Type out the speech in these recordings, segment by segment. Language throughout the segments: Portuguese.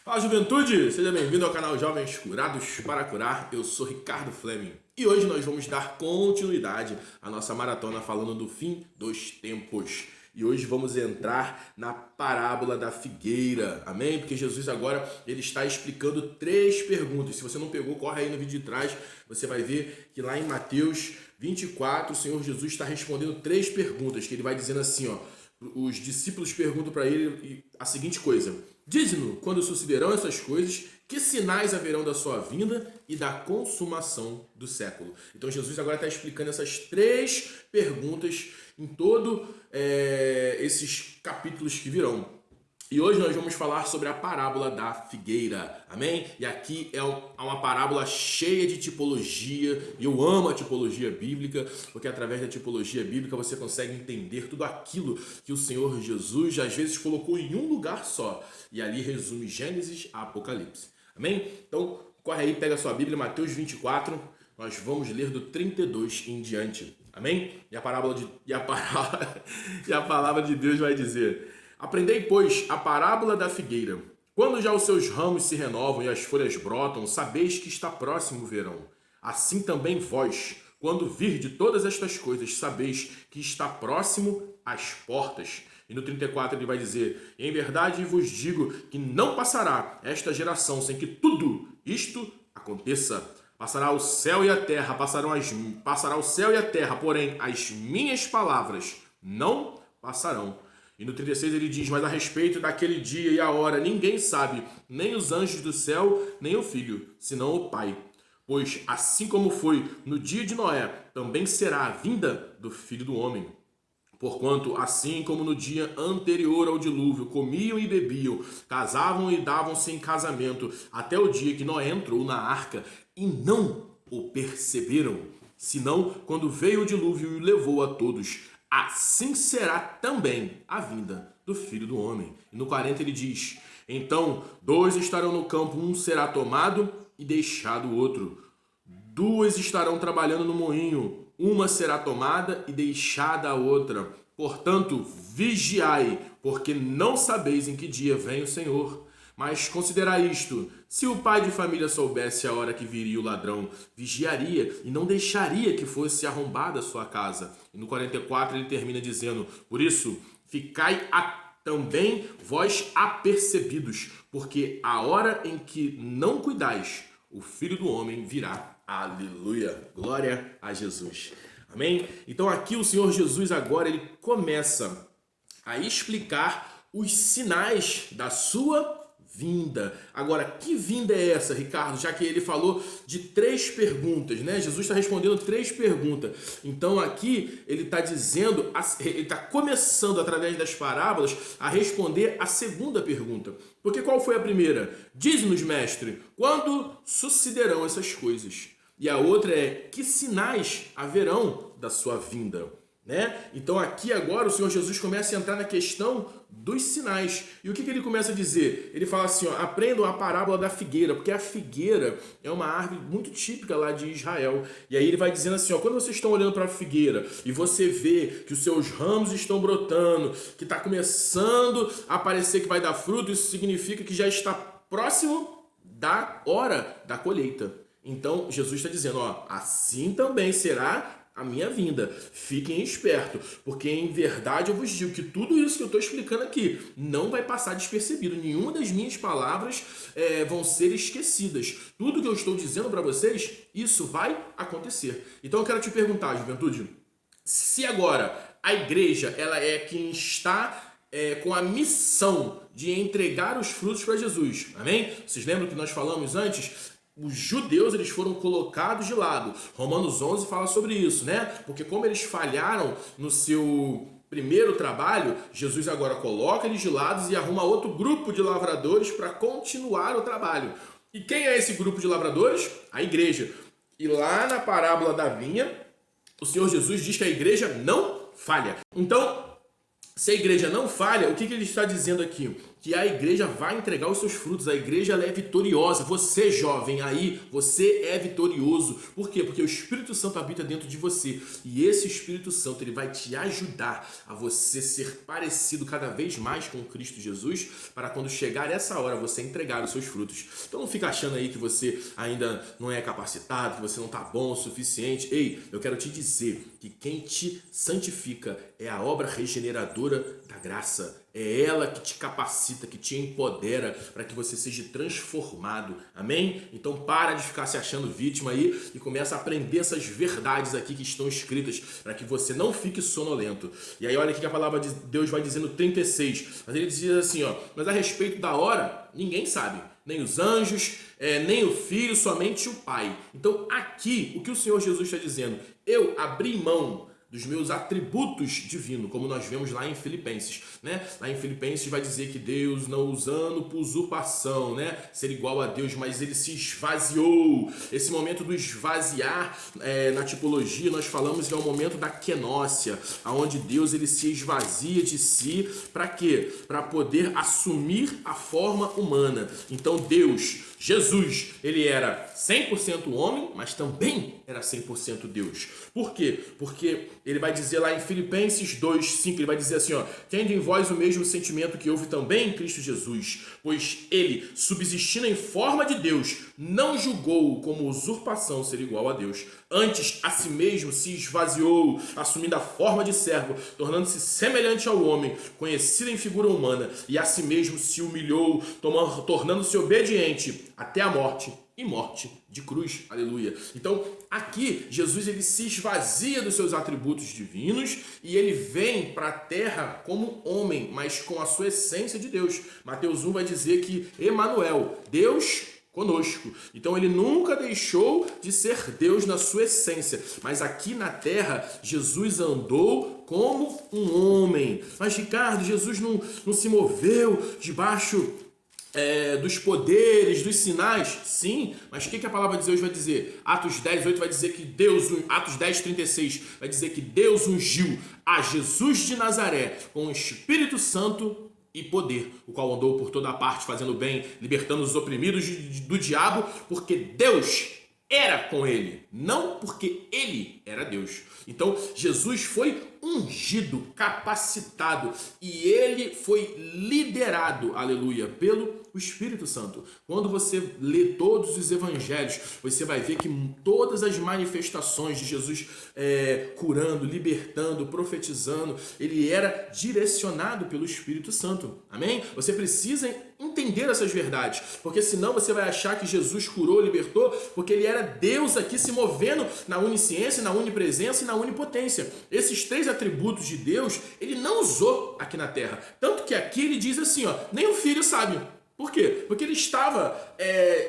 Fala, juventude! Seja bem-vindo ao canal Jovens Curados para Curar. Eu sou Ricardo Fleming e hoje nós vamos dar continuidade à nossa maratona falando do fim dos tempos. E hoje vamos entrar na parábola da figueira, amém? Porque Jesus agora ele está explicando 3 perguntas. Se você não pegou, corre aí no vídeo de trás, você vai ver que lá em Mateus 24, o Senhor Jesus está respondendo 3 perguntas, que ele vai dizendo assim, ó, os discípulos perguntam para ele a seguinte coisa: dize-nos quando sucederão essas coisas, que sinais haverão da sua vinda e da consumação do século. Então Jesus agora está explicando essas 3 perguntas em todo esses capítulos que virão. E hoje nós vamos falar sobre a parábola da figueira, amém? E aqui é uma parábola cheia de tipologia, e eu amo a tipologia bíblica, porque através da tipologia bíblica você consegue entender tudo aquilo que o Senhor Jesus às vezes colocou em um lugar só, e ali resume Gênesis a Apocalipse, amém? Então, corre aí, pega a sua Bíblia, Mateus 24, nós vamos ler do 32 em diante, amém? E a palavra de Deus vai dizer: aprendei, pois, a parábola da figueira. Quando já os seus ramos se renovam e as folhas brotam, sabeis que está próximo o verão. Assim também vós, quando virde todas estas coisas, sabeis que está próximo às portas. E no 34 ele vai dizer: em verdade vos digo que não passará esta geração sem que tudo isto aconteça. Passará o céu e a terra, passará o céu e a terra, porém as minhas palavras não passarão. E no 36 ele diz: mas a respeito daquele dia e a hora ninguém sabe, nem os anjos do céu, nem o Filho, senão o Pai. Pois assim como foi no dia de Noé, também será a vinda do Filho do Homem. Porquanto, assim como no dia anterior ao dilúvio, comiam e bebiam, casavam e davam-se em casamento, até o dia que Noé entrou na arca, e não o perceberam, senão quando veio o dilúvio e o levou a todos. Assim será também a vinda do Filho do Homem. E no 40 ele diz: então 2 estarão no campo, um será tomado e deixado o outro. 2 estarão trabalhando no moinho, uma será tomada e deixada a outra. Portanto, vigiai, porque não sabeis em que dia vem o Senhor. Mas considerai isto: se o pai de família soubesse a hora que viria o ladrão, vigiaria e não deixaria que fosse arrombada a sua casa. E no 44 ele termina dizendo: por isso, ficai também vós apercebidos, porque a hora em que não cuidais, o Filho do Homem virá. Aleluia! Glória a Jesus. Amém? Então aqui o Senhor Jesus agora ele começa a explicar os sinais da sua vinda. Agora, que vinda é essa, Ricardo? Já que ele falou de 3 perguntas, né? Jesus está respondendo 3 perguntas. Então aqui ele está dizendo, ele está começando através das parábolas a responder a segunda pergunta. Porque qual foi a primeira? Diz-nos, mestre, quando sucederão essas coisas? E a outra é: que sinais haverão da sua vinda? Né? Então aqui agora o Senhor Jesus começa a entrar na questão dos sinais. E o que ele começa a dizer? Ele fala assim, ó: aprendam a parábola da figueira, porque a figueira é uma árvore muito típica lá de Israel. E aí ele vai dizendo assim, ó: quando vocês estão olhando para a figueira e você vê que os seus ramos estão brotando, que está começando a parecer que vai dar fruto, isso significa que já está próximo da hora da colheita. Então Jesus está dizendo, ó: assim também será a minha vinda. Fiquem espertos, porque em verdade eu vos digo que tudo isso que eu estou explicando aqui não vai passar despercebido. Nenhuma das minhas palavras vão ser esquecidas. Tudo que eu estou dizendo para vocês, isso vai acontecer. Então eu quero te perguntar, juventude, se agora a igreja ela é quem está com a missão de entregar os frutos para Jesus, amém? Vocês lembram que nós falamos antes? Os judeus eles foram colocados de lado. Romanos 11 fala sobre isso, né? Porque como eles falharam no seu primeiro trabalho, Jesus agora coloca eles de lado e arruma outro grupo de lavradores para continuar o trabalho. E quem é esse grupo de lavradores? A igreja. E lá na parábola da vinha, o Senhor Jesus diz que a igreja não falha. Então, se a igreja não falha, o que ele está dizendo aqui? que a igreja vai entregar os seus frutos. A igreja ela é vitoriosa. Você, jovem, aí, você é vitorioso. Por quê? Porque o Espírito Santo habita dentro de você. E esse Espírito Santo ele vai te ajudar a você ser parecido cada vez mais com Cristo Jesus, para quando chegar essa hora você entregar os seus frutos. Então não fica achando aí que você ainda não é capacitado, que você não está bom o suficiente. Ei, eu quero te dizer que quem te santifica é a obra regeneradora da graça. É ela que te capacita, que te empodera para que você seja transformado. Amém? Então para de ficar se achando vítima aí e começa a aprender essas verdades aqui que estão escritas para que você não fique sonolento. E aí olha o que a palavra de Deus vai dizer no 36. Mas ele diz assim, ó, mas a respeito da hora, ninguém sabe. Nem os anjos, nem o Filho, somente o Pai. Então aqui, o que o Senhor Jesus está dizendo? Eu abri mão dos meus atributos divinos, como nós vemos lá em Filipenses, né? Lá em Filipenses vai dizer que Deus não usando por usurpação, né? Ser igual a Deus, mas ele se esvaziou. Esse momento do esvaziar, na tipologia, nós falamos que é o momento da kenócia, onde Deus ele se esvazia de si, para quê? Para poder assumir a forma humana. Então Deus, Jesus, ele era 100% homem, mas também era 100% Deus. Por quê? Porque ele vai dizer lá em Filipenses 2:5, ele vai dizer assim, ó, tendo em vós o mesmo sentimento que houve também em Cristo Jesus, pois ele, subsistindo em forma de Deus, não julgou como usurpação ser igual a Deus. Antes, a si mesmo se esvaziou, assumindo a forma de servo, tornando-se semelhante ao homem, conhecido em figura humana, e a si mesmo se humilhou, tornando-se obediente até a morte e morte de cruz. Aleluia. Então, aqui, Jesus ele se esvazia dos seus atributos divinos e ele vem para a terra como homem, mas com a sua essência de Deus. Mateus 1 vai dizer que Emanuel, Deus conosco. Então ele nunca deixou de ser Deus na sua essência, mas aqui na terra Jesus andou como um homem. Mas Ricardo, Jesus não se moveu debaixo dos poderes, dos sinais, sim, mas o que a palavra de Deus vai dizer? Atos 10:8 vai dizer que Deus, Atos 10:36 vai dizer que Deus ungiu a Jesus de Nazaré com o Espírito Santo e poder, o qual andou por toda a parte fazendo bem, libertando os oprimidos do diabo, porque Deus era com ele, não porque ele era Deus. Então Jesus foi ungido, capacitado e ele foi liderado, aleluia, pelo Espírito Santo. Quando você lê todos os evangelhos, você vai ver que todas as manifestações de Jesus curando, libertando, profetizando, ele era direcionado pelo Espírito Santo. Amém? Você precisa entender essas verdades, porque senão você vai achar que Jesus curou, libertou, porque ele era Deus aqui se movendo na onisciência, na onipresença e na onipotência. Esses três atributos de Deus, ele não usou aqui na terra. Tanto que aqui ele diz assim, ó, nem o filho sabe. Por quê? Porque ele estava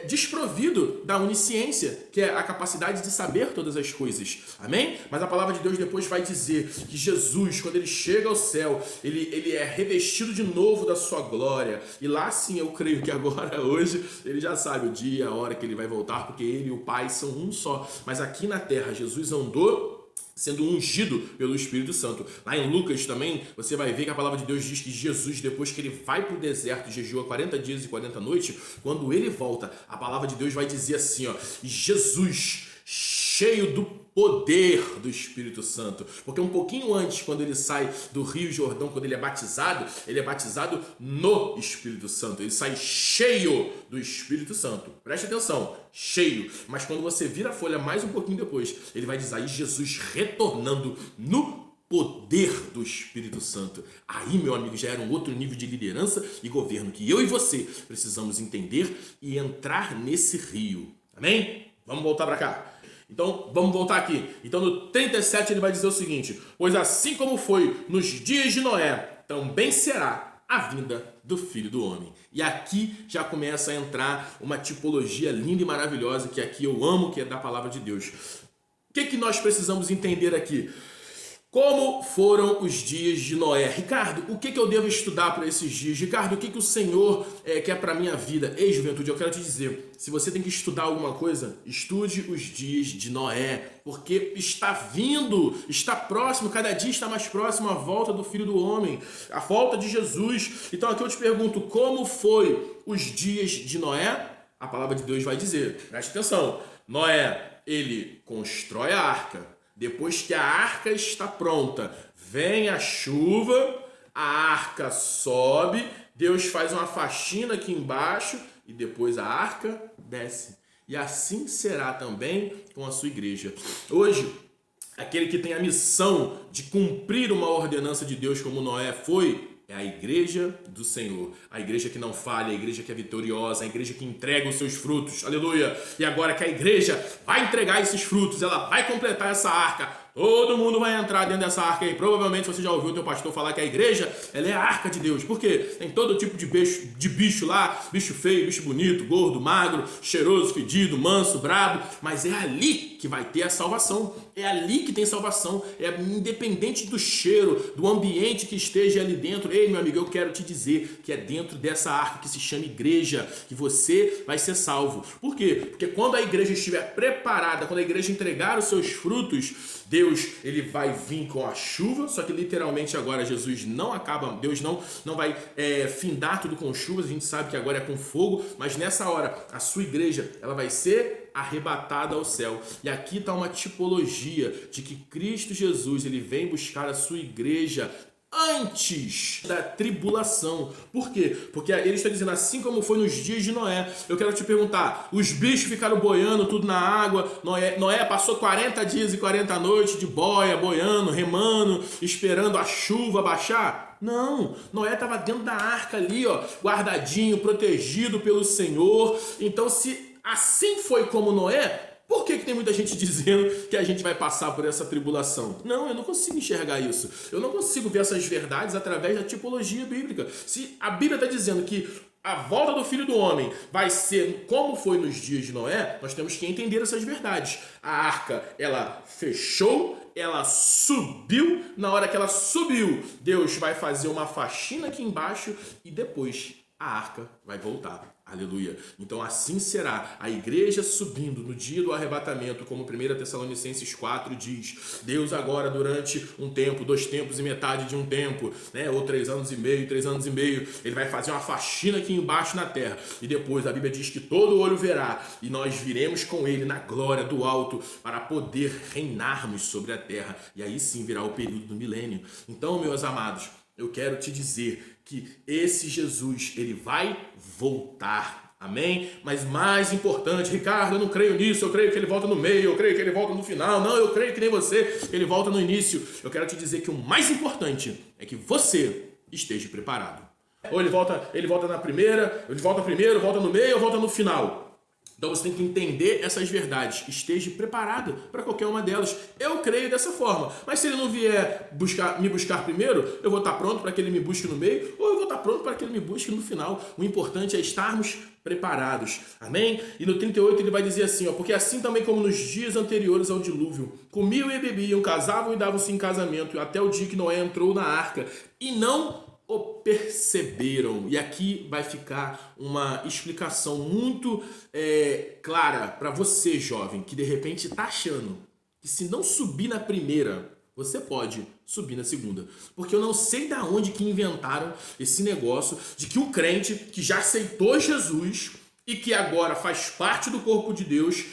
desprovido da onisciência, que é a capacidade de saber todas as coisas. Amém? Mas a palavra de Deus depois vai dizer que Jesus, quando ele chega ao céu, ele é revestido de novo da sua glória. E lá sim eu creio que agora, hoje, ele já sabe o dia, a hora que ele vai voltar, porque ele e o Pai são um só. Mas aqui na terra, Jesus andou sendo ungido pelo Espírito Santo. Lá em Lucas também, você vai ver que a palavra de Deus diz que Jesus, depois que ele vai para o deserto e jejua 40 dias e 40 noites, quando ele volta, a palavra de Deus vai dizer assim, ó, Jesus, cheio do poder do Espírito Santo. Porque um pouquinho antes, quando ele sai do Rio Jordão, quando ele é batizado no Espírito Santo. Ele sai cheio do Espírito Santo. Preste atenção, cheio. Mas quando você vira a folha mais um pouquinho depois, ele vai dizer aí Jesus retornando no poder do Espírito Santo. Aí, meu amigo, já era um outro nível de liderança e governo que eu e você precisamos entender e entrar nesse rio. Amém? Vamos voltar para cá. Então, vamos voltar aqui. Então, no 37 ele vai dizer o seguinte: pois assim como foi nos dias de Noé, também será a vinda do Filho do Homem. E aqui já começa a entrar uma tipologia linda e maravilhosa que aqui eu amo, que é da palavra de Deus. O que nós precisamos entender aqui? Como foram os dias de Noé? Ricardo, o que eu devo estudar para esses dias? Ricardo, o que o Senhor quer para a minha vida? Ei, juventude, eu quero te dizer, se você tem que estudar alguma coisa, estude os dias de Noé, porque está vindo, está próximo, cada dia está mais próximo a volta do Filho do Homem, a volta de Jesus. Então aqui eu te pergunto, como foi os dias de Noé? A palavra de Deus vai dizer, preste atenção, Noé, ele constrói a arca. Depois que a arca está pronta, vem a chuva, a arca sobe, Deus faz uma faxina aqui embaixo e depois a arca desce. E assim será também com a sua igreja. Hoje, aquele que tem a missão de cumprir uma ordenança de Deus como Noé foi, é a igreja do Senhor, a igreja que não falha, a igreja que é vitoriosa, a igreja que entrega os seus frutos, aleluia. E agora que a igreja vai entregar esses frutos, ela vai completar essa arca, todo mundo vai entrar dentro dessa arca aí. Provavelmente você já ouviu o teu pastor falar que a igreja, ela é a arca de Deus. Por quê? Tem todo tipo de bicho lá, bicho feio, bicho bonito, gordo, magro, cheiroso, fedido, manso, brabo, mas é ali que vai ter a salvação. É ali que tem salvação. É independente do cheiro, do ambiente que esteja ali dentro. Ei, meu amigo, eu quero te dizer que é dentro dessa arca que se chama igreja que você vai ser salvo. Por quê? Porque quando a igreja estiver preparada, quando a igreja entregar os seus frutos, Deus, ele vai vir com a chuva, só que literalmente agora Jesus não acaba, Deus não vai findar tudo com chuvas, a gente sabe que agora é com fogo, mas nessa hora a sua igreja, ela vai ser arrebatada ao céu. E aqui está uma tipologia de que Cristo Jesus, ele vem buscar a sua igreja antes da tribulação. Por quê? Porque ele está dizendo, assim como foi nos dias de Noé. Eu quero te perguntar, os bichos ficaram boiando tudo na água, Noé passou 40 dias e 40 noites de boiando, remando, esperando a chuva baixar? Não, Noé estava dentro da arca ali, ó, guardadinho, protegido pelo Senhor. Então, se assim foi como Noé, por que tem muita gente dizendo que a gente vai passar por essa tribulação? Não, eu não consigo enxergar isso. Eu não consigo ver essas verdades através da tipologia bíblica. Se a Bíblia está dizendo que a volta do Filho do Homem vai ser como foi nos dias de Noé, nós temos que entender essas verdades. A arca, ela fechou, ela subiu. Na hora que ela subiu, Deus vai fazer uma faxina aqui embaixo e depois a arca vai voltar. Aleluia. Então assim será a igreja subindo no dia do arrebatamento, como 1 Tessalonicenses 4 diz. Deus agora durante um tempo, 2 tempos e metade de um tempo, né? Ou 3 anos e meio, 3 anos e meio, ele vai fazer uma faxina aqui embaixo na terra. E depois a Bíblia diz que todo olho verá e nós viremos com ele na glória do alto para poder reinarmos sobre a terra. E aí sim virá o período do milênio. Então, meus amados, eu quero te dizer que esse Jesus, ele vai voltar, amém? Mas mais importante, Ricardo, eu não creio nisso, eu creio que ele volta no meio, eu creio que ele volta no final, não, eu creio que nem você, ele volta no início. Eu quero te dizer que o mais importante é que você esteja preparado. Ou ele volta na primeira, ele volta primeiro, volta no meio ou volta no final. Então você tem que entender essas verdades. Esteja preparado para qualquer uma delas. Eu creio dessa forma. Mas se ele não vier me buscar primeiro, eu vou estar pronto para que ele me busque no meio, ou eu vou estar pronto para que ele me busque no final. O importante é estarmos preparados. Amém? E no 38 ele vai dizer assim, ó, porque assim também como nos dias anteriores ao dilúvio, comiam e bebiam, casavam e davam-se em casamento, até o dia que Noé entrou na arca, e não o perceberam. E aqui vai ficar uma explicação muito clara para você, jovem, que de repente está achando que se não subir na primeira, você pode subir na segunda. Porque eu não sei de onde que inventaram esse negócio de que o crente que já aceitou Jesus e que agora faz parte do corpo de Deus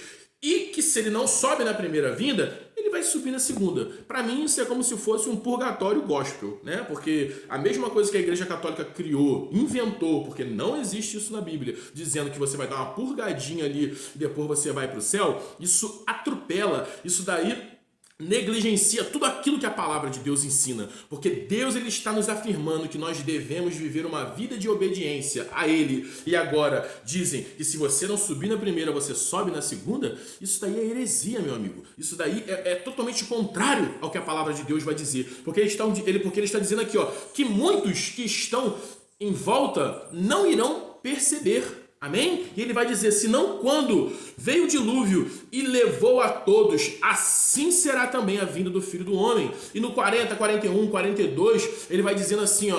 e que se ele não sobe na primeira vinda, ele vai subir na segunda. Para mim isso é como se fosse um purgatório gospel, né? Porque a mesma coisa que a Igreja Católica criou, inventou, porque não existe isso na Bíblia, dizendo que você vai dar uma purgadinha ali e depois você vai para o céu, isso atropela, isso daí negligencia tudo aquilo que a palavra de Deus ensina, porque Deus ele está nos afirmando que nós devemos viver uma vida de obediência a Ele. E agora dizem que se você não subir na primeira, você sobe na segunda. Isso daí é heresia, meu amigo. Isso daí é totalmente contrário ao que a palavra de Deus vai dizer, porque ele está dizendo aqui, ó, que muitos que estão em volta não irão perceber. Amém? E ele vai dizer, senão quando veio o dilúvio e levou a todos, assim será também a vinda do Filho do Homem. E no 40, 41, 42, ele vai dizendo assim,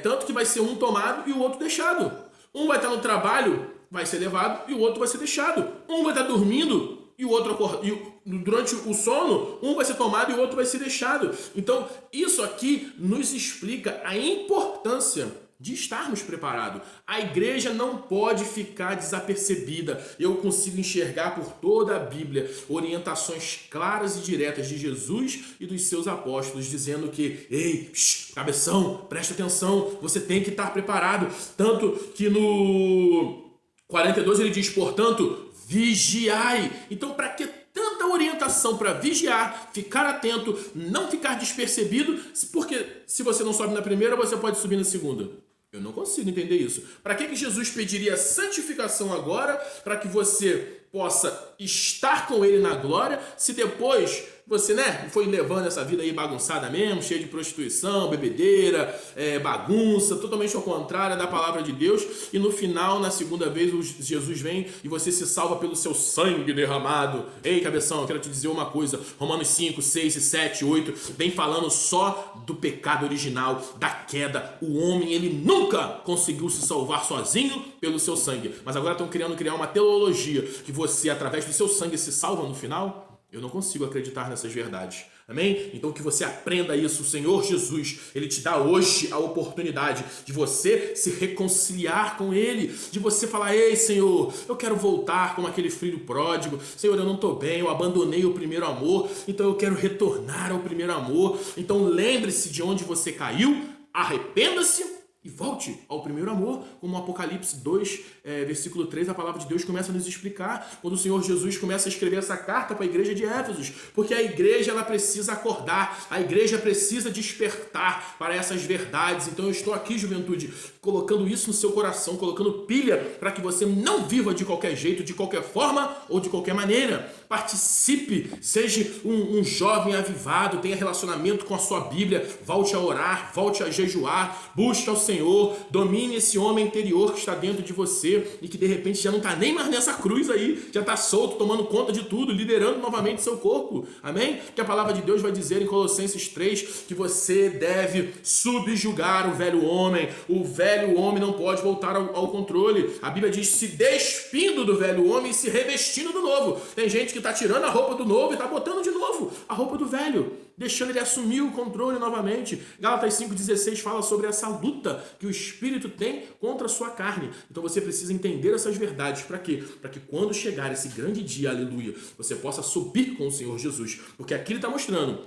tanto que vai ser um tomado e o outro deixado. Um vai estar no trabalho, vai ser levado, e o outro vai ser deixado. Um vai estar dormindo e o outro durante o sono, um vai ser tomado e o outro vai ser deixado. Então, isso aqui nos explica a importância de estarmos preparados. A igreja não pode ficar desapercebida. Eu consigo enxergar por toda a Bíblia orientações claras e diretas de Jesus e dos seus apóstolos, dizendo que, ei, cabeção, presta atenção, você tem que estar preparado. Tanto que no 42 ele diz, portanto, vigiai. Então, para que tanta orientação para vigiar, ficar atento, não ficar despercebido? Porque se você não sobe na primeira, você pode subir na segunda. Eu não consigo entender isso. Para que Jesus pediria santificação agora? Para que você possa estar com ele na glória, se depois você, foi levando essa vida aí bagunçada mesmo, cheia de prostituição, bebedeira, bagunça, totalmente ao contrário da palavra de Deus, e no final, na segunda vez, Jesus vem e você se salva pelo seu sangue derramado. Ei, cabeção, eu quero te dizer uma coisa, Romanos 5, 6, 7, 8, vem falando só do pecado original, da queda. O homem, ele nunca conseguiu se salvar sozinho pelo seu sangue, mas agora estão querendo criar uma teologia que você, através do seu sangue, se salva no final. Eu não consigo acreditar nessas verdades. Amém? Então que você aprenda isso. O Senhor Jesus, Ele te dá hoje a oportunidade de você se reconciliar com Ele. De você falar, ei Senhor, eu quero voltar como aquele filho pródigo. Senhor, eu não estou bem, eu abandonei o primeiro amor. Então eu quero retornar ao primeiro amor. Então lembre-se de onde você caiu, arrependa-se e volte ao primeiro amor, como Apocalipse 2, versículo 3, a palavra de Deus começa a nos explicar, quando o Senhor Jesus começa a escrever essa carta para a igreja de Éfeso, porque a igreja ela precisa acordar, a igreja precisa despertar para essas verdades. Então eu estou aqui, juventude, colocando isso no seu coração, colocando pilha para que você não viva de qualquer jeito, de qualquer forma ou de qualquer maneira. Participe, seja um jovem avivado, tenha relacionamento com a sua Bíblia, volte a orar, volte a jejuar, busque ao Senhor, domine esse homem interior que está dentro de você e que de repente já não está nem mais nessa cruz aí, já está solto, tomando conta de tudo, liderando novamente seu corpo. Amém? Que a palavra de Deus vai dizer em Colossenses 3 que você deve subjugar o velho homem. O velho homem não pode voltar ao controle. A Bíblia diz se despindo do velho homem e se revestindo do novo. Tem gente que está tirando a roupa do novo e está botando de novo a roupa do velho, deixando ele assumir o controle novamente. Gálatas 5,16 fala sobre essa luta que o Espírito tem contra a sua carne. Então você precisa entender essas verdades. Para quê? Para que quando chegar esse grande dia, aleluia, você possa subir com o Senhor Jesus. Porque aqui ele está mostrando,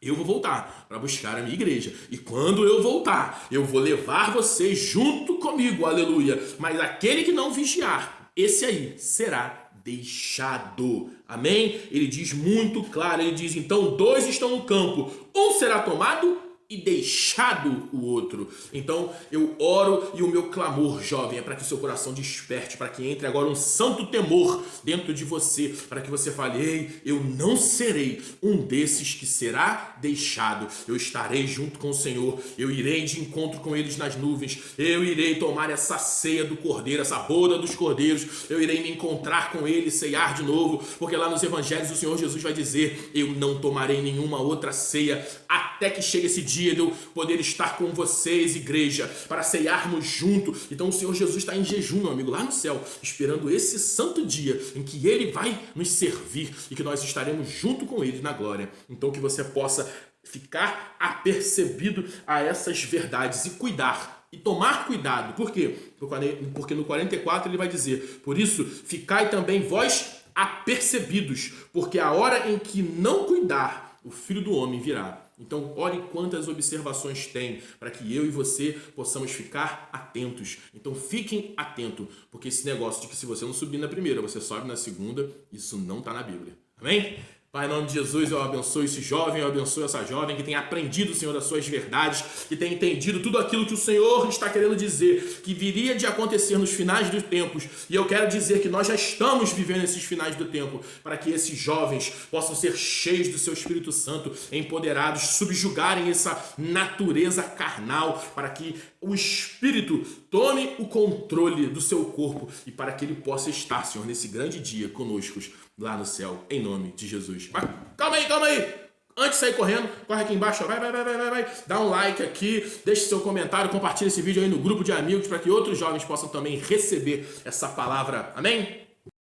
eu vou voltar para buscar a minha igreja. E quando eu voltar, eu vou levar vocês junto comigo, aleluia. Mas aquele que não vigiar, esse aí será deixado. Amém? Ele diz muito claro, ele diz, então 2 estão no campo, um será tomado e deixado o outro. Então eu oro e o meu clamor, jovem, é para que o seu coração desperte, para que entre agora um santo temor dentro de você, para que você fale, ei, eu não serei um desses que será deixado. Eu estarei junto com o Senhor, eu irei de encontro com eles nas nuvens, eu irei tomar essa ceia do Cordeiro, essa boda dos Cordeiros, eu irei me encontrar com ele, ceiar de novo, porque lá nos evangelhos o Senhor Jesus vai dizer, eu não tomarei nenhuma outra ceia até que chegue esse dia de eu poder estar com vocês, igreja, para ceiarmos junto. Então o Senhor Jesus está em jejum, meu amigo, lá no céu, esperando esse santo dia em que Ele vai nos servir e que nós estaremos junto com Ele na glória. Então que você possa ficar apercebido a essas verdades e cuidar. E tomar cuidado. Por quê? Porque no 44 ele vai dizer, por isso, ficai também vós apercebidos, porque a hora em que não cuidar, o Filho do Homem virá. Então, olhe quantas observações tem para que eu e você possamos ficar atentos. Então, fiquem atentos, porque esse negócio de que se você não subir na primeira, você sobe na segunda, isso não está na Bíblia. Amém? Pai, em nome de Jesus, eu abençoo esse jovem, eu abençoo essa jovem que tem aprendido, Senhor, das suas verdades, que tem entendido tudo aquilo que o Senhor está querendo dizer, que viria de acontecer nos finais dos tempos. E eu quero dizer que nós já estamos vivendo esses finais do tempo, para que esses jovens possam ser cheios do seu Espírito Santo, empoderados, subjugarem essa natureza carnal, para que o Espírito tome o controle do seu corpo e para que ele possa estar, Senhor, nesse grande dia conosco lá no céu, em nome de Jesus. Mas, calma aí. Antes de sair correndo, corre aqui embaixo, vai. Dá um like aqui, deixe seu comentário, compartilha esse vídeo aí no grupo de amigos para que outros jovens possam também receber essa palavra. Amém?